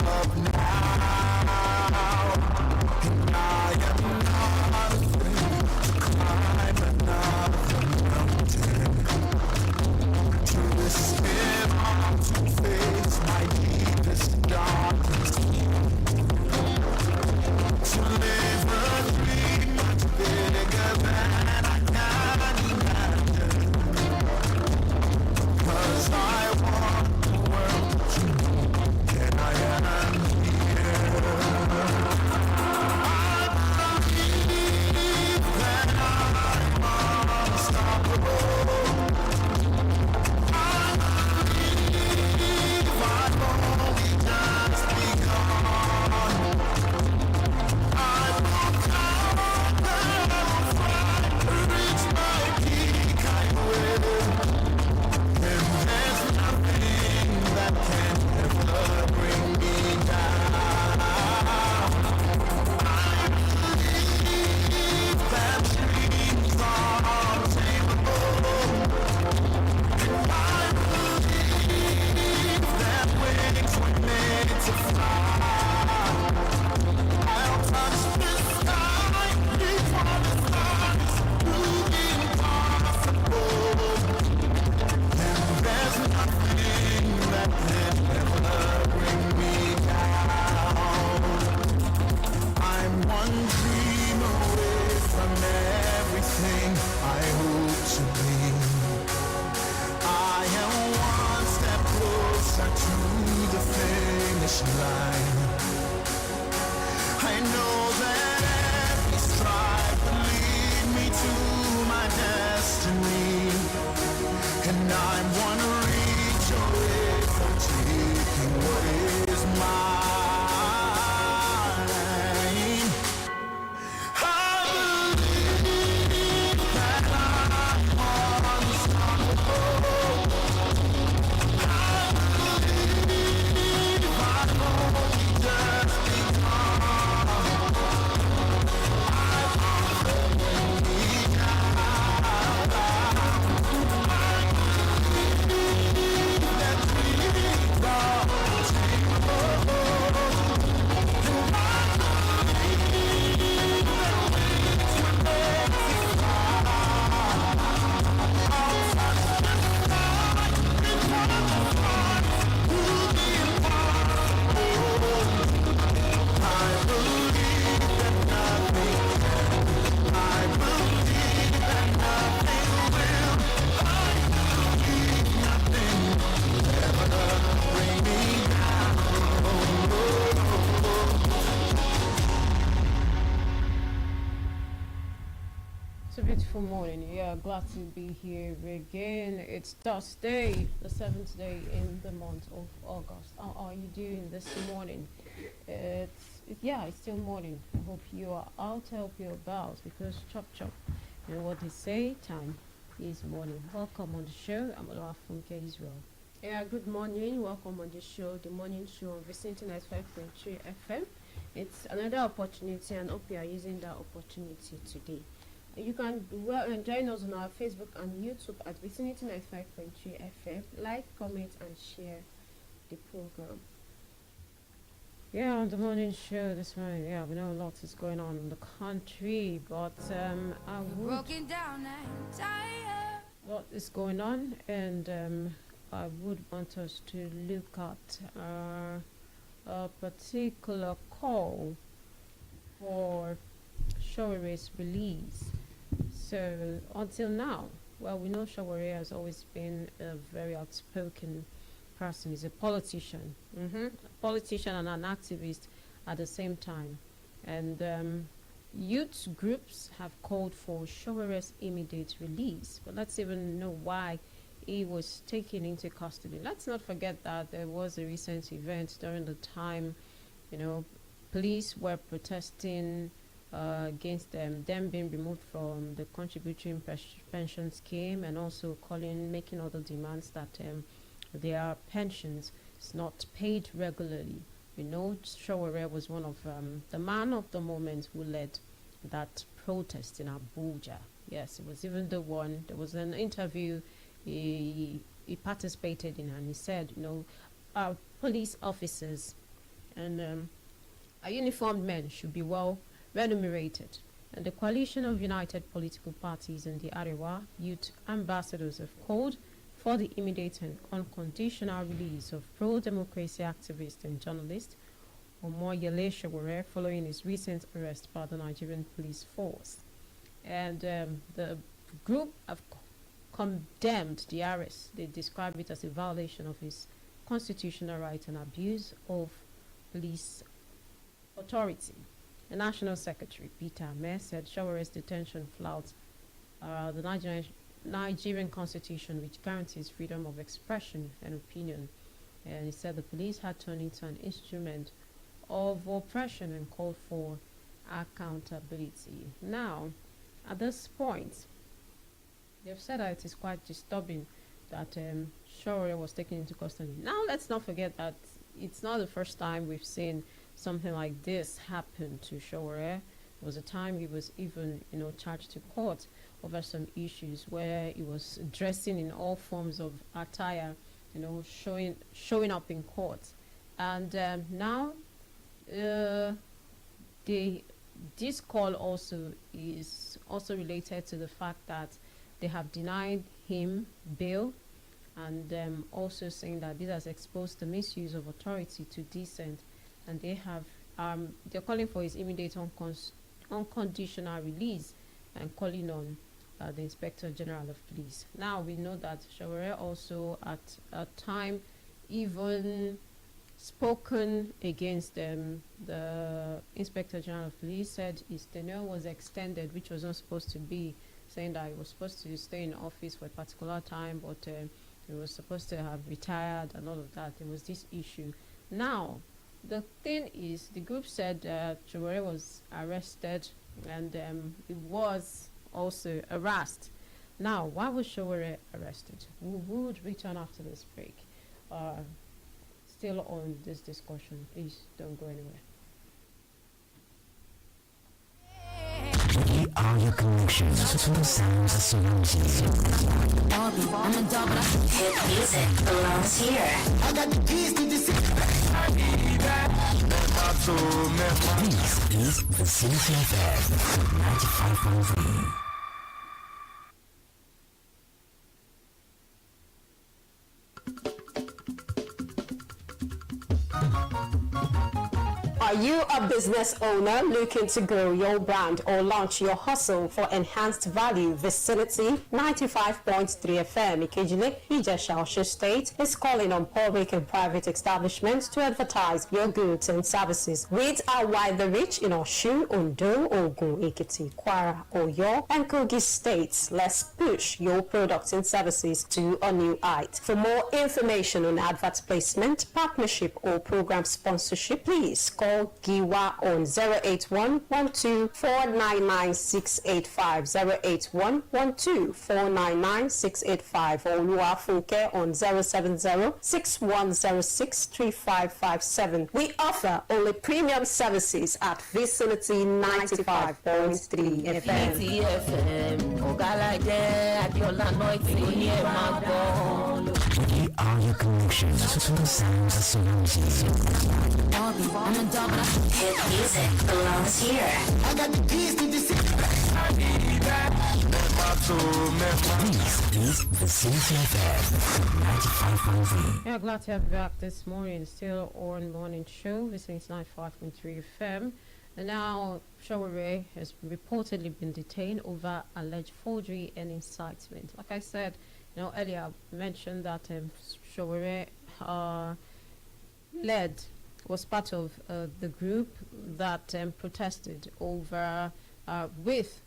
up now, and I am not afraid to climb another mountain, to escape all, to face my deepest darkness, to live a dream much bigger than I can imagine, 'cause I want the world to know, and I am here. I believe that I'm unstoppable. I believe I've only just begun. I will conquer, I will fly, reach my peak, I will. And there's nothing that can ever bring me down. I believe that dreams are untamable. And I believe that wings were made to fly. I'll touch the sky, reach for the stars, do the impossible. And there's nothing that can ever bring me down. I'm one dream away from everything I hope to be. I am one step closer to the finish line. I know that every stride will lead me to my destiny, and I'm one reach away from taking what is mine. I believe that I'm unstoppable. I believe I've only just begun. I won't let me down. I believe that dreams are untamable. And I believe that wings were made to fly. I'll touch the sky, reach for the stars, do the impossible. I believe that nothing can. I believe that nothing will. I believe nothing will ever bring me down. It's a beautiful morning. Yeah, glad to be here again. It's Thursday, the 7th day in the month of August. How are you doing this morning? It's still morning. I hope you are out, help you about, because chop chop. You know what they say, time is morning. Welcome on the show. I'm OLUWAFUNKE Israel. Yeah, good morning. Welcome on the show, the morning show on Vicinity 95.3 FM. It's another opportunity, and hope you are using that opportunity today. You can join us on our Facebook and YouTube at Vicinity 95.3 FM. Like, comment, and share the program. Yeah, on the morning show this morning, yeah, we know a lot is going on in the country, but I would Broken down and tired. what is going on, and I would want us to look at a particular call for Showere's release. So until now, well, we know Showere has always been a very outspoken person. He's a politician, a politician and an activist at the same time. And youth groups have called for Showere's immediate release. But let's even know why he was taken into custody. Let's not forget that there was a recent event during the time, police were protesting against them being removed from the contributory pension scheme, and also making other demands that their pensions is not paid regularly. Showere was one of the man of the moment who led that protest in Abuja. Yes, it was even the one. There was an interview he participated in, and he said, our police officers and uniformed men should be well remunerated. And the coalition of united political parties in the Arewa youth ambassadors have called for the immediate and unconditional release of pro-democracy activist and journalist Omoyele Sowore following his recent arrest by the Nigerian police force. And the group have condemned the arrest. They describe it as a violation of his constitutional right and abuse of police authority. The National Secretary, Peter Ame, said Showere's detention flouts the Nigerian Constitution, which guarantees freedom of expression and opinion. And he said the police had turned into an instrument of oppression and called for accountability. Now, at this point, they've said that it is quite disturbing that Sowore was taken into custody. Now, let's not forget that it's not the first time we've seen something like this happen to Sowore. There was a time he was even, charged to court over some issues where he was dressing in all forms of attire, showing up in court. And now, this call also is also related to the fact that they have denied him bail, and also saying that this has exposed the misuse of authority to dissent, and they're calling for his immediate unconditional release and calling on the Inspector General of Police. Now we know that Sowore also at a time even spoken against the Inspector General of Police, said his tenure was extended, which was not supposed to be, saying that he was supposed to stay in office for a particular time, but he was supposed to have retired and all of that. There was this issue. Now, the thing is, the group said Sowore was arrested and he was also harassed. Now, why was Sowore arrested? We would return after this break. Still on this discussion. Please don't go anywhere. We are your connection to the sounds that surround you. I'm a double. Hit music belongs here. I got the keys to the city. This is Vicinity FM 95.3. Are you a business owner looking to grow your brand or launch your hustle for enhanced value? Vicinity 95.3 FM Ikejile, Ijesha, Osho State is calling on public and private establishments to advertise your goods and services. With our wider reach in Osun, Ondo, Ogun, Ekiti, Kwara, Oyo, and Kogi states, let's push your products and services to a new height. For more information on advert placement, partnership, or program sponsorship, please call Giwa on 081-12-499-685, 081-12-499-685, or OLUWAFUNKE on 070-6106-3557. We offer only premium services at Vicinity 95.3 FM. We are your connection to the sounds that surround you. I'm a double. Hit music belongs here. I got the keys to the city. This is Vicinity FM 95.3. Yeah, glad to have you back this morning. Still on morning show. Vicinity 95.3 FM. And now Sowore has reportedly been detained over alleged forgery and incitement. Like I said, earlier I mentioned that Sowore was part of the group that protested over with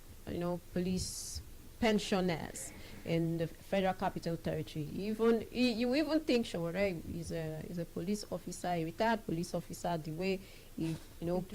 police pensioners in the Federal Capital Territory. You even think Sowore is a police officer, a retired police officer. The way he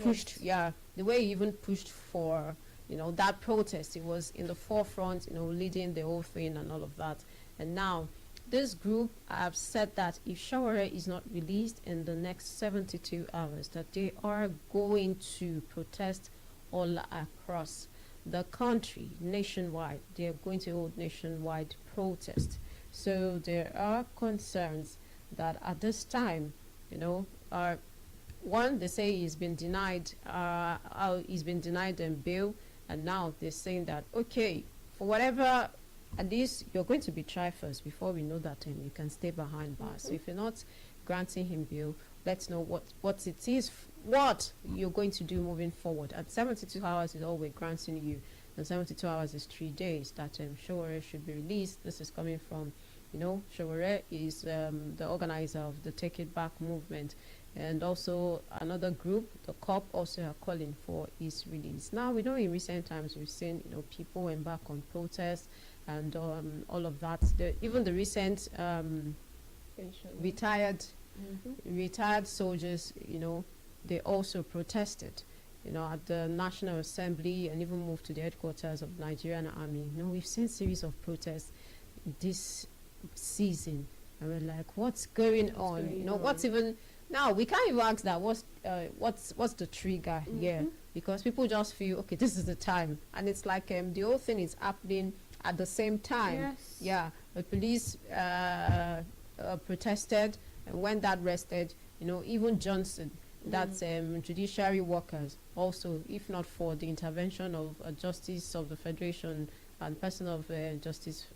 pushed, the way he even pushed for that protest, he was in the forefront, leading the whole thing and all of that. And now this group have said that if Sowore is not released in the next 72 hours, that they are going to protest all across the country, nationwide. They are going to hold nationwide protest. So there are concerns that at this time, one, they say he's been denied bail, and now they're saying that, okay, for whatever, at least you're going to be tried first before we know that you can stay behind bars. So if you're not granting him bail, let's know what it is, what you're going to do moving forward. At 72 hours is all we're granting you, and 72 hours is 3 days that Showore should be released. This is coming from, Showore is the organizer of the Take It Back movement, and also another group, the COP, also are calling for his release. Now, we know in recent times we've seen, people embark on protests and all of that. Even the recent retired soldiers, they also protested, at the National Assembly, and even moved to the headquarters of Nigerian Army. We've seen series of protests this season, and we're like, what's going on? What's even now? We can't even ask that. What's the trigger here? Because people just feel, okay, this is the time, and it's like the whole thing is happening at the same time. Yes. Yeah, the police protested, and when that rested, even Johnson, that's judiciary workers also, if not for the intervention of Justice of the Federation and person of Justice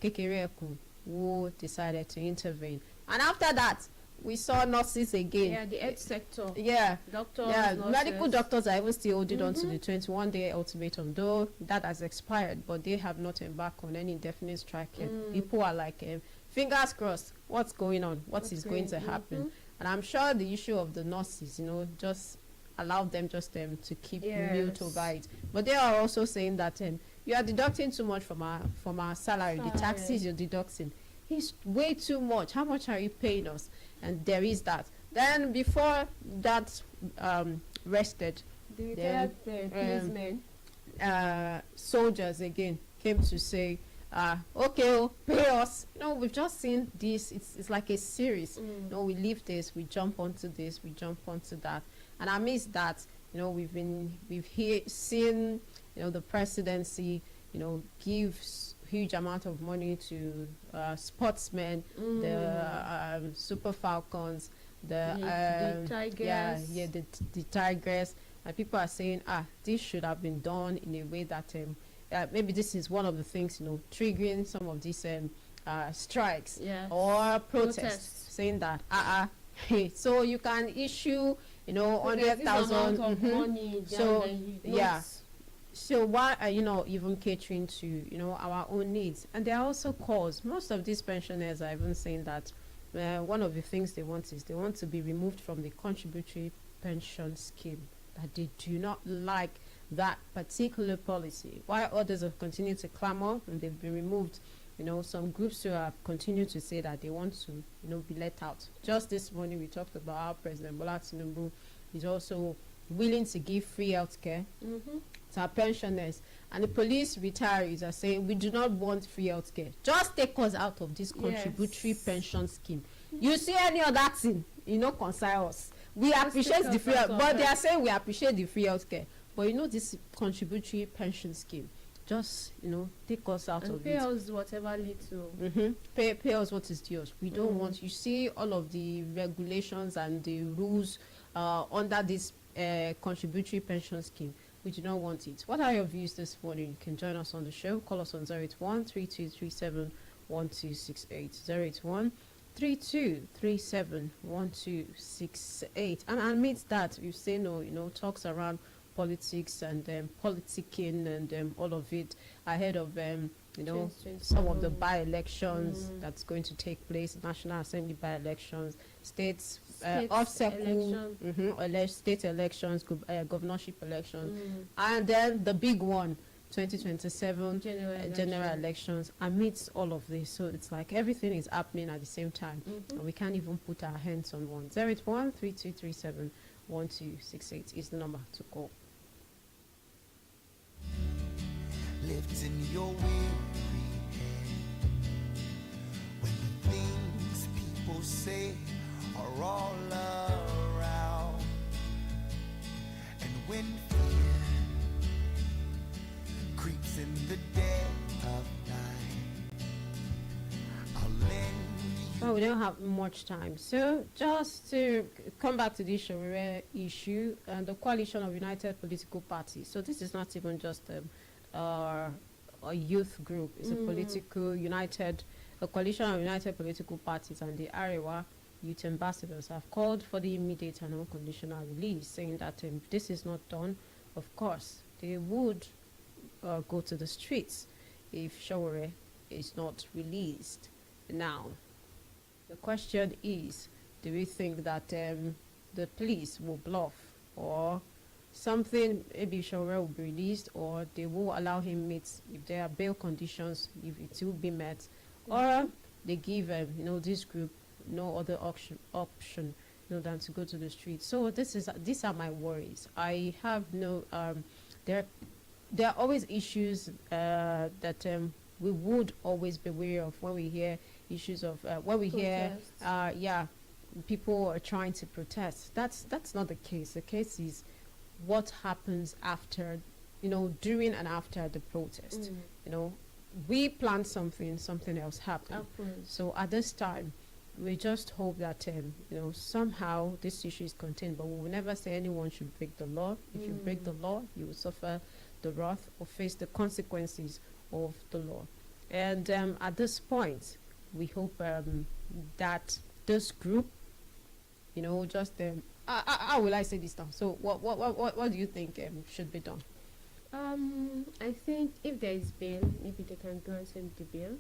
Kekereku, who decided to intervene. And after that, we saw nurses again. Yeah, the health sector. Yeah. Doctors, yeah, nurses. medical doctors are even still holding on to the 21-day ultimatum, though that has expired, but they have not embarked on any definite strike yet. People are like, fingers crossed, what's going on? What is going to happen? And I'm sure the issue of the nurses, just allow them to keep mute over it. But they are also saying that you are deducting too much from our salary. The taxes you're deducting is way too much. How much are you paying us? And there is that. Then before that rested, The retired policemen. soldiers again came to say, okay, pay us. We've just seen this. It's like a series. We leave this, we jump onto this, we jump onto that. And amidst that, we've seen, the presidency, give huge amount of money to sportsmen, the Super Falcons, the Tigers. the Tigers. And people are saying, this should have been done in a way that maybe this is one of the things, triggering some of these strikes or protests, saying that so you can issue 100,000 money. So so why are you not even catering to our own needs? And there are also calls. Most of these pensioners are even saying that one of the things they want is they want to be removed from the contributory pension scheme, that they do not like that particular policy, while others have continued to clamor and they've been removed. Some groups who have continued to say that they want to be let out. Just this morning we talked about how President Bola Tinubu is also willing to give free healthcare to our pensioners, and the police retirees are saying, we do not want free healthcare, just take us out of this contributory pension scheme. You see any other thing concern us, we appreciate the free but they are saying we appreciate the free healthcare, but this contributory pension scheme, just take us out of pay it. us whatever little. Pay us what is yours. We don't want, you see all of the regulations and the rules under this contributory pension scheme. We do not want it. What are your views this morning? You can join us on the show. Call us on 081-3237-1268. 081-3237-1268. And amidst that, we've seen talks around politics and politicking and all of it ahead of some of the by-elections that's going to take place, National Assembly by-elections, states off-cycle state elections, governorship elections, and then the big one, 2027 general elections. Amidst all of this, so it's like everything is happening at the same time, and we can't even put our hands on one. 081-3237-1268 is the number to call. Lifting your weary head when the things people say are all around, and when fear creeps in the dead of night, I'll lend you we don't have much time. So just to come back to this Shawore issue and the coalition of united political parties. So this is not even just a youth group. It's a coalition of united political parties, and the Arewa youth ambassadors have called for the immediate and unconditional release, saying that if this is not done, of course, they would go to the streets if Shawore is not released. Now, the question is, do we think that the police will bluff or something? Maybe Shawore will be released, or they will allow him meet if there are bail conditions, if it will be met, or they give this group no other option than to go to the street. So these are my worries. I have no there are always issues that we would always be aware of when we hear issues of when we hear people are trying to protest. That's not the case. The case is what happens after, during and after the protest. We plan something else happens. So at this time, we just hope that somehow this issue is contained, but we will never say anyone should break the law. If you break the law, you will suffer the wrath or face the consequences of the law. And at this point, we hope that this group, just how will I say this now? So what do you think should be done? I think if there is bail, maybe they can grant him the bail,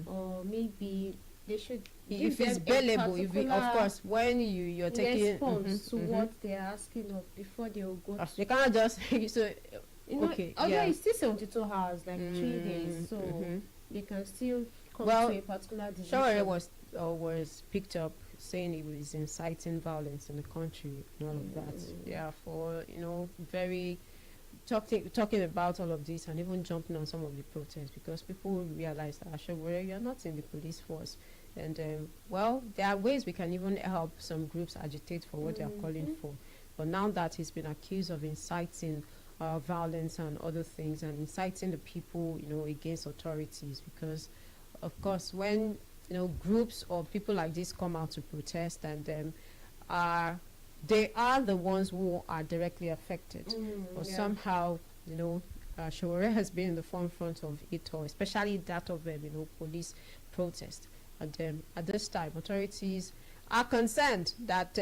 or maybe they should. If it's bailable, of course, when you're taking response to what they are asking of before they will go. They cannot just so. Okay. Although it's still 72 hours, like 3 days, so they can still come to a particular decision. Shawore was picked up saying he was inciting violence in the country and all of that. Yeah, for very talking about all of this and even jumping on some of the protests, because people realize that Shawore, you're not in the police force. And there are ways we can even help some groups agitate for what they are calling for. But now that he's been accused of inciting violence and other things, and inciting the people, against authorities, because of course when groups or people like this come out to protest, and they are the ones who are directly affected, or somehow Shawore has been in the forefront of it all, especially that of police protest. And at this time, authorities are concerned that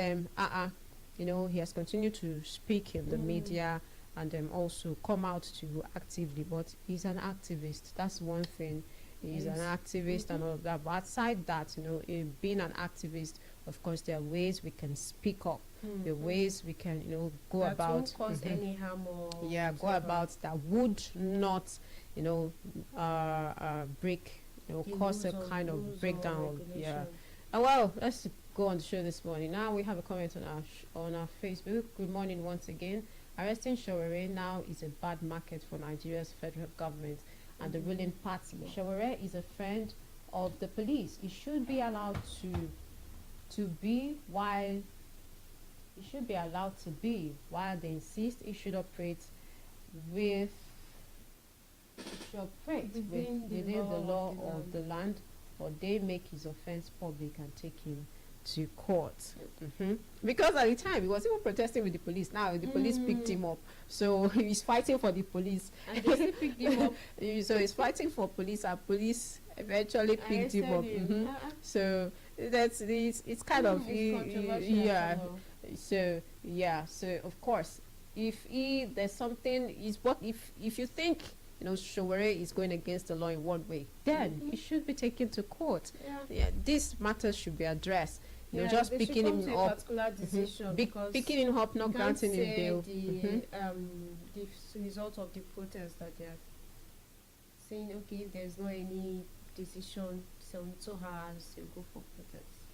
he has continued to speak in the media and also come out to actively, but he's an activist. That's one thing. He's an activist and all of that. But outside that, in being an activist, of course, there are ways we can speak up. There are ways we can, go that about. Won't cause any harm or go about that would not, break, cause a kind of breakdown. Well, let's go on the show this morning. Now we have a comment on our Facebook. Good morning once again. Arresting Shawore now is a bad market for Nigeria's federal government and the ruling party. Shawore is a friend of the police. He should be allowed to be while they insist he should operate within the law of the land, or they make his offense public and take him to court. Because at the time he was even protesting with the police. Now the police picked him up, so he's fighting for the police, and they still picked him up. So he's fighting for police, and police eventually picked him up. So that's it's kind of so of course, if there's something is what if you think Shawore is going against the law in one way, then he should be taken to court. These matters should be addressed. Just picking him up, picking him up, not granting him bail. The result of the protest that they are saying, okay, if there's no any decision, 72 hours, you go for protest.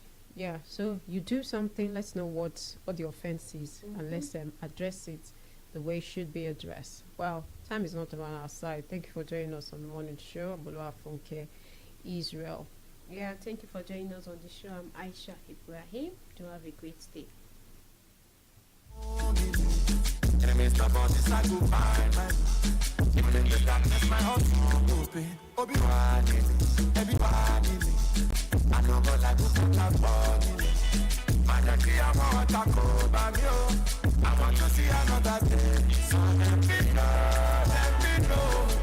So you do something. Let's know what the offense is, and let's address it the way it should be addressed. Well, time is not on our side. Thank you for joining us on the morning show. OLUWAFUNKE, Israel. Thank you for joining us on the show. I'm Aisha Ibrahim. Do have a great day. Enemies the bosses I go find. Even in the darkness, my heart will open. Everybody, I know go like to put a body. Madaki, I'm a taco, I want to see another day. So let me know.